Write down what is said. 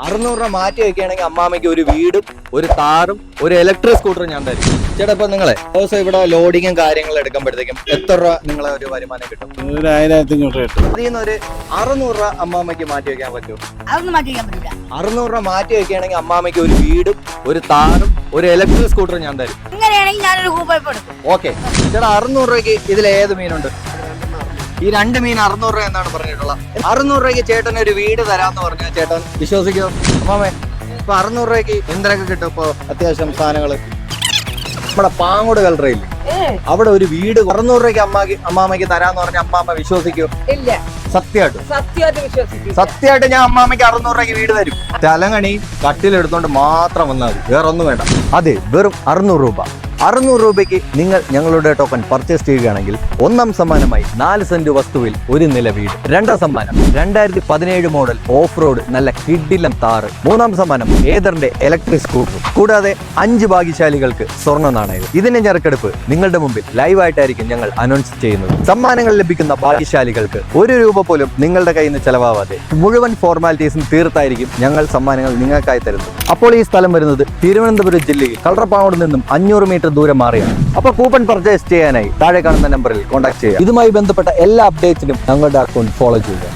600 രൂപ മാറ്റി വെക്കുകയാണെങ്കിൽ അമ്മാമ്മയ്ക്ക് ഒരു വീടും ഒരു താറും ഒരു ഇലക്ട്രിക് സ്കൂട്ടറും ഞാൻ തരും. ചേട്ടാ ഇപ്പൊ നിങ്ങളെ ദിവസം ഇവിടെ ലോഡിങ്ങും കാര്യങ്ങളും എടുക്കുമ്പോഴത്തേക്കും എത്ര രൂപ നിങ്ങളെ ഒരു വരുമാനം കിട്ടും? 1500 കിട്ടും. അതിൽ നിന്ന് ഒരു 600 രൂപ അമ്മാമ്മയ്ക്ക് മാറ്റി വെക്കാൻ പറ്റുമോ? അതൊന്നും മാറ്റി വെക്കാൻ പറ്റില്ല. 600 രൂപ മാറ്റി വെക്കുകയാണെങ്കിൽ അമ്മാമ്മയ്ക്ക് ഒരു വീടും ഒരു താറും ഒരു ഇലക്ട്രിക് സ്കൂട്ടറും ഞാൻ തരും. ഇങ്ങനെയാണെങ്കിൽ ഞാനൊരു കൂപ്പൺ എടുക്കും. ഓക്കെ ചേട്ടാ, 600 രൂപയ്ക്ക് ഇതിൽ ഏത് മീനുണ്ട്? ഈ 2 മീൻ 600 രൂപ എന്നാണ് പറഞ്ഞിട്ടുള്ളത്. 600 രൂപയ്ക്ക് ചേട്ടന് ഒരു വീട് തരാന്ന് പറഞ്ഞാൽ ചേട്ടൻ വിശ്വസിക്കോ? അമ്മാമേ ഇപ്പൊ 600 രൂപയ്ക്ക് എന്തൊക്കെ കിട്ടും? ഇപ്പൊ അത്യാവശ്യം സാധനങ്ങള് നമ്മുടെ പാങ്ങോട് കലറയില്ലേ, അവിടെ ഒരു വീട് 600 രൂപയ്ക്ക് അമ്മാമ്മയ്ക്ക് തരാന്ന് പറഞ്ഞ അമ്മാമ്മ വിശ്വസിക്കോ? ഇല്ല, സത്യമായിട്ട് വിശ്വസിക്കും. സത്യമായിട്ട് ഞാൻ അമ്മാമ്മയ്ക്ക് 600 രൂപയ്ക്ക് വീട് തരും. തലങ്ങണി കട്ടിലെടുത്തോണ്ട് മാത്രം വന്നാൽ മതി, വേറെ ഒന്നും വേണ്ട. അതെ, വെറും 600 രൂപ. 600 രൂപയ്ക്ക് നിങ്ങൾ ഞങ്ങളുടെ ടോക്കൺ പർച്ചേസ് ചെയ്യുകയാണെങ്കിൽ ഒന്നാം സമ്മാനമായി 4 സെന്റ് വസ്തുവിൽ ഒരു നില വീട്, രണ്ടാം സമ്മാനം 2017 മോഡൽ ഓഫ് റോഡ് നല്ല കിഡിലം താറ്, മൂന്നാം സമ്മാനം ഏതറിന്റെ ഇലക്ട്രിക് സ്കൂട്ടർ, കൂടാതെ 5 ഭാഗ്യശാലികൾക്ക് സ്വർണ്ണ നാണയം. ഇതിന്റെ ഞെറുക്കെടുപ്പ് നിങ്ങളുടെ മുമ്പിൽ ലൈവായിട്ടായിരിക്കും ഞങ്ങൾ അനൗൺസ് ചെയ്യുന്നത്. സമ്മാനങ്ങൾ ലഭിക്കുന്ന ഭാഗ്യശാലികൾക്ക് 1 രൂപ പോലും നിങ്ങളുടെ കയ്യിൽ നിന്ന് ചെലവാവാതെ മുഴുവൻ ഫോർമാലിറ്റീസും തീർത്തായിരിക്കും ഞങ്ങൾ സമ്മാനങ്ങൾ നിങ്ങൾക്കായി തരുന്നത്. അപ്പോൾ ഈ സ്ഥലം വരുന്നത് തിരുവനന്തപുരം ജില്ലയിൽ കളറപ്പാങ്ങോട് നിന്നും 500 മീറ്റർ ദൂരം മാറിയാണ്. അപ്പോൾ കൂപ്പൺ പർച്ചേസ് ചെയ്യാനായി താഴെ കാണുന്ന നമ്പറിൽ കോൺടാക്ട് ചെയ്യുക. ഇതുമായി ബന്ധപ്പെട്ട എല്ലാ അപ്ഡേറ്റ്സിനും ഞങ്ങളുടെ അക്കൗണ്ട് ഫോളോ ചെയ്യുക.